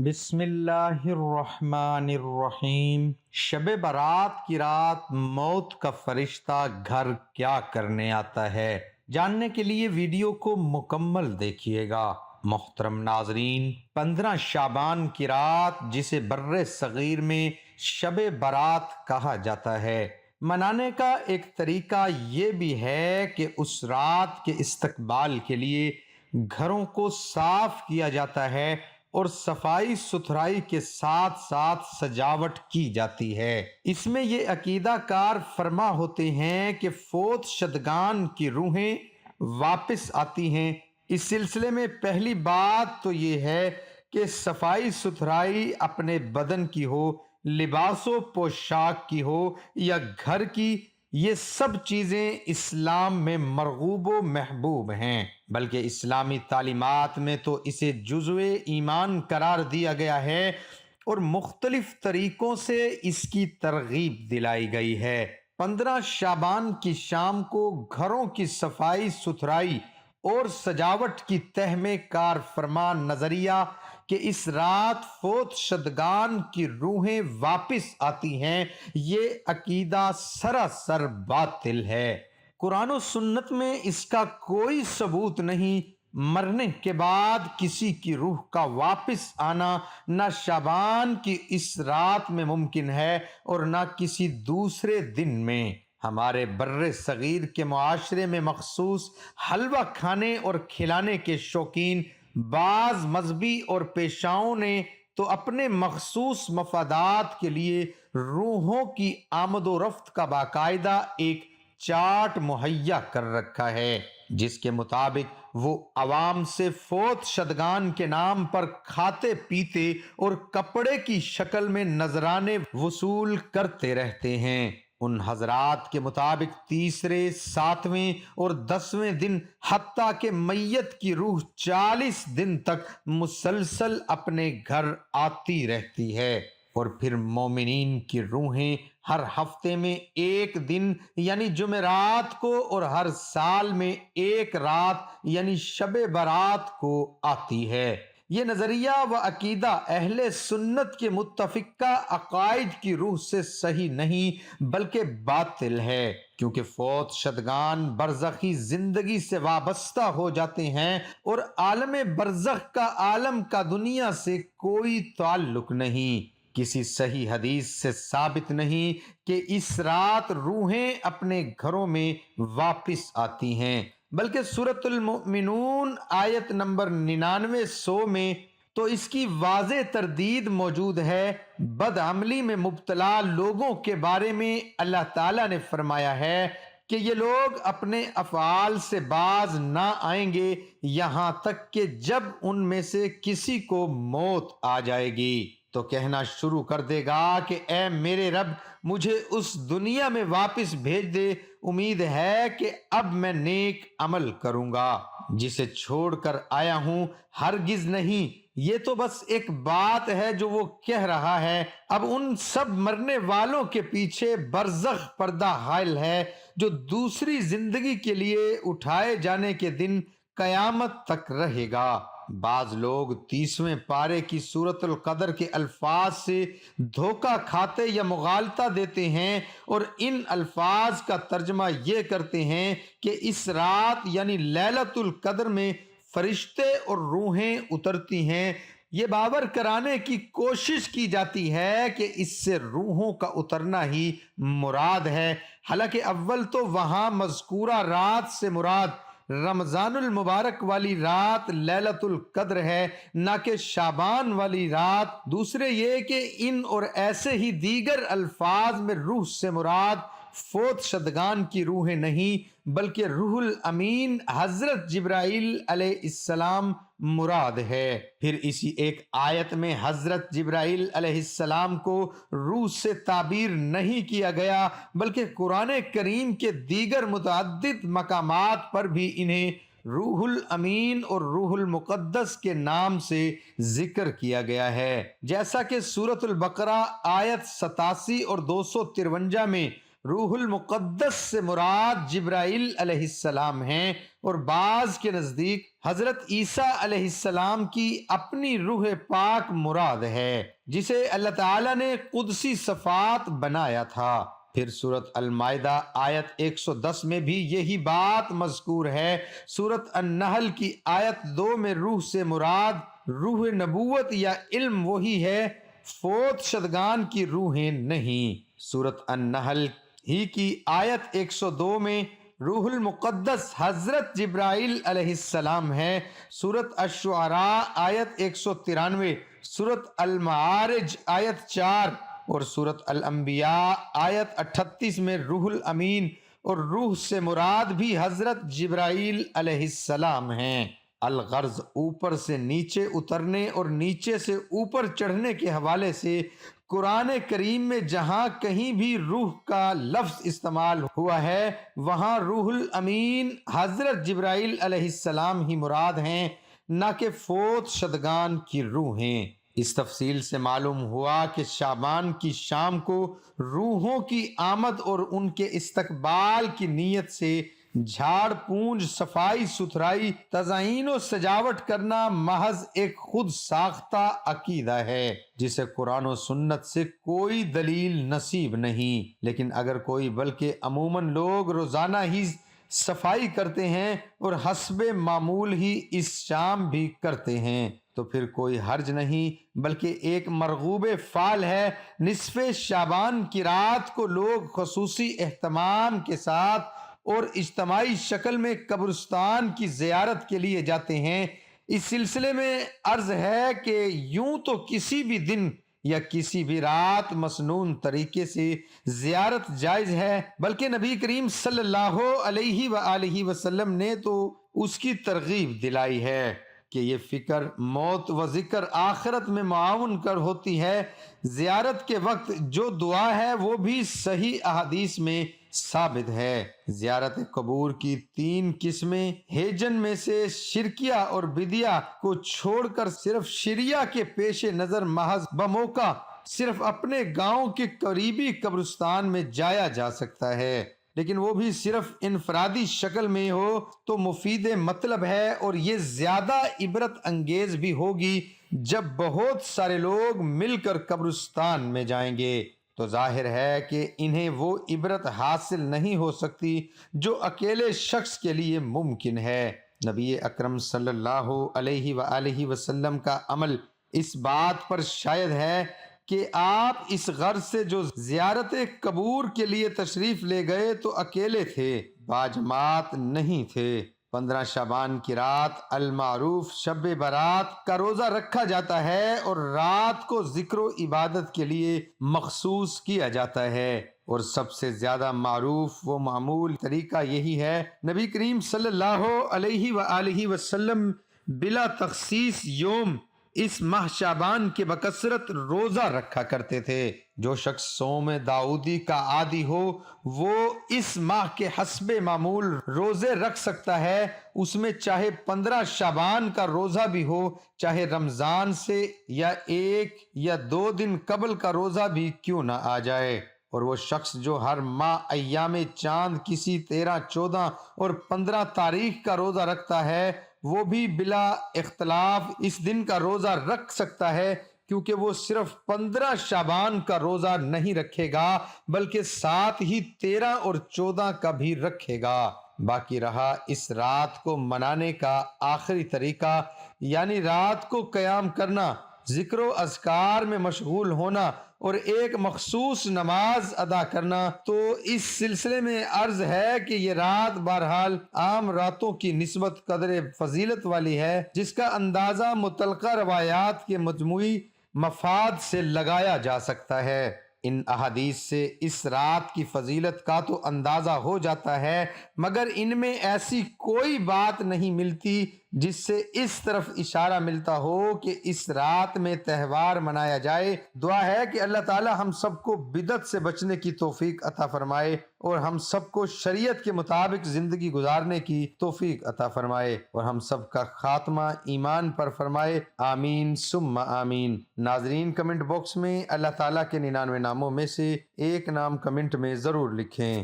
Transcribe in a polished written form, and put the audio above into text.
بسم اللہ الرحمن الرحیم۔ شب برات کی رات موت کا فرشتہ گھر کیا کرنے آتا ہے، جاننے کے لیے ویڈیو کو مکمل دیکھیے گا۔ محترم ناظرین، 15 شعبان کی رات جسے بر صغیر میں شب برات کہا جاتا ہے، منانے کا ایک طریقہ یہ بھی ہے کہ اس رات کے استقبال کے لیے گھروں کو صاف کیا جاتا ہے اور صفائی ستھرائی کے ساتھ ساتھ سجاوٹ کی جاتی ہے۔ اس میں یہ عقیدہ کار فرما ہوتے ہیں کہ فوت شدگان کی روحیں واپس آتی ہیں۔ اس سلسلے میں پہلی بات تو یہ ہے کہ صفائی ستھرائی اپنے بدن کی ہو، لباس و پوشاک کی ہو یا گھر کی، یہ سب چیزیں اسلام میں مرغوب و محبوب ہیں، بلکہ اسلامی تعلیمات میں تو اسے جزو ایمان قرار دیا گیا ہے اور مختلف طریقوں سے اس کی ترغیب دلائی گئی ہے۔ 15 شعبان کی شام کو گھروں کی صفائی ستھرائی اور سجاوٹ کی تہ میں کار فرما نظریہ کہ اس رات فوت شدگان کی روحیں واپس آتی ہیں، یہ عقیدہ سراسر باطل ہے۔ قرآن و سنت میں اس کا کوئی ثبوت نہیں۔ مرنے کے بعد کسی کی روح کا واپس آنا نہ شعبان کی اس رات میں ممکن ہے اور نہ کسی دوسرے دن میں۔ ہمارے بر صغیر کے معاشرے میں مخصوص حلوہ کھانے اور کھلانے کے شوقین بعض مذہبی اور پیشاؤں نے تو اپنے مخصوص مفادات کے لیے روحوں کی آمد و رفت کا باقاعدہ ایک چارٹ مہیا کر رکھا ہے، جس کے مطابق وہ عوام سے فوت شدگان کے نام پر کھاتے پیتے اور کپڑے کی شکل میں نذرانے وصول کرتے رہتے ہیں۔ ان حضرات کے مطابق تیسرے، 7ویں اور 10ویں دن حتیٰ کہ میت کی روح 40 دن تک مسلسل اپنے گھر آتی رہتی ہے، اور پھر مومنین کی روحیں ہر ہفتے میں ایک دن یعنی جمعرات کو اور ہر سال میں ایک رات یعنی شب برات کو آتی ہے۔ یہ نظریہ و عقیدہ اہل سنت کے متفقہ عقائد کی روح سے صحیح نہیں بلکہ باطل ہے، کیونکہ فوت شدگان برزخی زندگی سے وابستہ ہو جاتے ہیں اور عالم برزخ کا عالم کا دنیا سے کوئی تعلق نہیں۔ کسی صحیح حدیث سے ثابت نہیں کہ اس رات روحیں اپنے گھروں میں واپس آتی ہیں، بلکہ سورۃ المؤمنون آیت نمبر 99-100 میں تو اس کی واضح تردید موجود ہے۔ بدعملی میں مبتلا لوگوں کے بارے میں اللہ تعالیٰ نے فرمایا ہے کہ یہ لوگ اپنے افعال سے باز نہ آئیں گے یہاں تک کہ جب ان میں سے کسی کو موت آ جائے گی تو کہنا شروع کر دے گا کہ اے میرے رب، مجھے اس دنیا میں واپس بھیج دے، امید ہے کہ اب میں نیک عمل کروں گا۔ جسے چھوڑ کر آیا ہوں ہرگز نہیں، یہ تو بس ایک بات ہے جو وہ کہہ رہا ہے۔ اب ان سب مرنے والوں کے پیچھے برزخ پردہ حائل ہے جو دوسری زندگی کے لیے اٹھائے جانے کے دن قیامت تک رہے گا۔ بعض لوگ 30ویں پارے کی سورۃ القدر کے الفاظ سے دھوکہ کھاتے یا مغالطہ دیتے ہیں اور ان الفاظ کا ترجمہ یہ کرتے ہیں کہ اس رات یعنی لیلۃ القدر میں فرشتے اور روحیں اترتی ہیں۔ یہ باور کرانے کی کوشش کی جاتی ہے کہ اس سے روحوں کا اترنا ہی مراد ہے، حالانکہ اول تو وہاں مذکورہ رات سے مراد رمضان المبارک والی رات لیلۃ القدر ہے، نہ کہ شعبان والی رات۔ دوسرے یہ کہ ان اور ایسے ہی دیگر الفاظ میں روح سے مراد فوت شدگان کی روحیں نہیں بلکہ روح الامین حضرت جبرائیل علیہ السلام مراد ہے۔ پھر اسی ایک آیت میں حضرت جبرائیل علیہ السلام کو روح سے تعبیر نہیں کیا گیا بلکہ قرآن کریم کے دیگر متعدد مقامات پر بھی انہیں روح الامین اور روح المقدس کے نام سے ذکر کیا گیا ہے، جیسا کہ سورۃ البقرہ آیت 87 اور 253 میں روح المقدس سے مراد جبرائیل علیہ السلام ہیں، اور بعض کے نزدیک حضرت عیسیٰ علیہ السلام کی اپنی روح پاک مراد ہے، جسے اللہ تعالیٰ نے قدسی صفات بنایا تھا۔ پھر سورۃ المائدہ آیت 110 میں بھی یہی بات مذکور ہے۔ سورۃ النحل کی آیت 2 میں روح سے مراد روح نبوت یا علم وہی ہے، فوت شدگان کی روحیں نہیں۔ سورۃ النحل ہی کی آیت 102 میں روح المقدس حضرت جبرائیل علیہ السلام ہے۔ سورۃ الشعراء آیت 193، سورۃ المعارج آیت 4 اور سورۃ الانبیاء آیت 38 میں روح الامین اور روح سے مراد بھی حضرت جبرائیل علیہ السلام ہیں۔ الغرض اوپر سے نیچے اترنے اور نیچے سے اوپر چڑھنے کے حوالے سے قرآن کریم میں جہاں کہیں بھی روح کا لفظ استعمال ہوا ہے وہاں روح الامین حضرت جبرائیل علیہ السلام ہی مراد ہیں، نہ کہ فوت شدگان کی روحیں۔ اس تفصیل سے معلوم ہوا کہ شعبان کی شام کو روحوں کی آمد اور ان کے استقبال کی نیت سے جھاڑ پونجھ، صفائی ستھرائی، تزئین و سجاوٹ کرنا محض ایک خود ساختہ عقیدہ ہے جسے قرآن و سنت سے کوئی دلیل نصیب نہیں۔ لیکن اگر کوئی بلکہ عموماً لوگ روزانہ ہی صفائی کرتے ہیں اور حسب معمول ہی اس شام بھی کرتے ہیں تو پھر کوئی حرج نہیں، بلکہ ایک مرغوب فعل ہے۔ نصف شعبان کی رات کو لوگ خصوصی اہتمام کے ساتھ اور اجتماعی شکل میں قبرستان کی زیارت کے لیے جاتے ہیں۔ اس سلسلے میں عرض ہے کہ یوں تو کسی بھی دن یا کسی بھی رات مسنون طریقے سے زیارت جائز ہے، بلکہ نبی کریم صلی اللہ علیہ وآلہ وسلم نے تو اس کی ترغیب دلائی ہے کہ یہ فکر موت و ذکر آخرت میں معاون کر ہوتی ہے۔ زیارت کے وقت جو دعا ہے وہ بھی صحیح احادیث میں ثابت ہے۔ زیارت قبور کی 3 قسمیں ہیجن میں سے شرکیہ اور بدیہ کو چھوڑ کر صرف شریعہ کے پیش نظر محض بموقع صرف اپنے گاؤں کے قریبی قبرستان میں جایا جا سکتا ہے، لیکن وہ بھی صرف انفرادی شکل میں ہو تو مفید مطلب ہے، اور یہ زیادہ عبرت انگیز بھی ہوگی جب بہت سارے لوگ مل کر قبرستان میں جائیں گے تو ظاہر ہے کہ انہیں وہ عبرت حاصل نہیں ہو سکتی جو اکیلے شخص کے لیے ممکن ہے۔ نبی اکرم صلی اللہ علیہ وآلہ وسلم کا عمل اس بات پر شاہد ہے کہ آپ اس غرض سے جو زیارت قبور کے لیے تشریف لے گئے تو اکیلے تھے، باجماعت نہیں تھے۔ 15 شعبان کی رات المعروف شب برات کا روزہ رکھا جاتا ہے اور رات کو ذکر و عبادت کے لیے مخصوص کیا جاتا ہے، اور سب سے زیادہ معروف و معمول طریقہ یہی ہے۔ نبی کریم صلی اللہ علیہ وآلہ وسلم بلا تخصیص یوم اس ماہ شعبان کے بکثرت روزہ رکھا کرتے تھے۔ جو شخص صوم داؤدی کا عادی ہو وہ اس ماہ کے حسب معمول روزے رکھ سکتا ہے، اس میں چاہے 15 شعبان کا روزہ بھی ہو، چاہے رمضان سے یا 1 یا 2 دن قبل کا روزہ بھی کیوں نہ آ جائے۔ اور وہ شخص جو ہر ماہ ایام چاند کسی 13، 14 اور 15 تاریخ کا روزہ رکھتا ہے وہ بھی بلا اختلاف اس دن کا روزہ رکھ سکتا ہے، کیونکہ وہ صرف 15 شعبان کا روزہ نہیں رکھے گا بلکہ ساتھ ہی 13 اور 14 کا بھی رکھے گا۔ باقی رہا اس رات کو منانے کا آخری طریقہ، یعنی رات کو قیام کرنا، ذکر و اذکار میں مشغول ہونا اور ایک مخصوص نماز ادا کرنا، تو اس سلسلے میں عرض ہے کہ یہ رات بہرحال عام راتوں کی نسبت قدر فضیلت والی ہے، جس کا اندازہ متعلقہ روایات کے مجموعی مفاد سے لگایا جا سکتا ہے۔ ان احادیث سے اس رات کی فضیلت کا تو اندازہ ہو جاتا ہے، مگر ان میں ایسی کوئی بات نہیں ملتی جس سے اس طرف اشارہ ملتا ہو کہ اس رات میں تہوار منایا جائے۔ دعا ہے کہ اللہ تعالی ہم سب کو بدعت سے بچنے کی توفیق عطا فرمائے اور ہم سب کو شریعت کے مطابق زندگی گزارنے کی توفیق عطا فرمائے اور ہم سب کا خاتمہ ایمان پر فرمائے، آمین ثم آمین۔ ناظرین کمنٹ باکس میں اللہ تعالیٰ کے 99 ناموں میں سے ایک نام کمنٹ میں ضرور لکھیں۔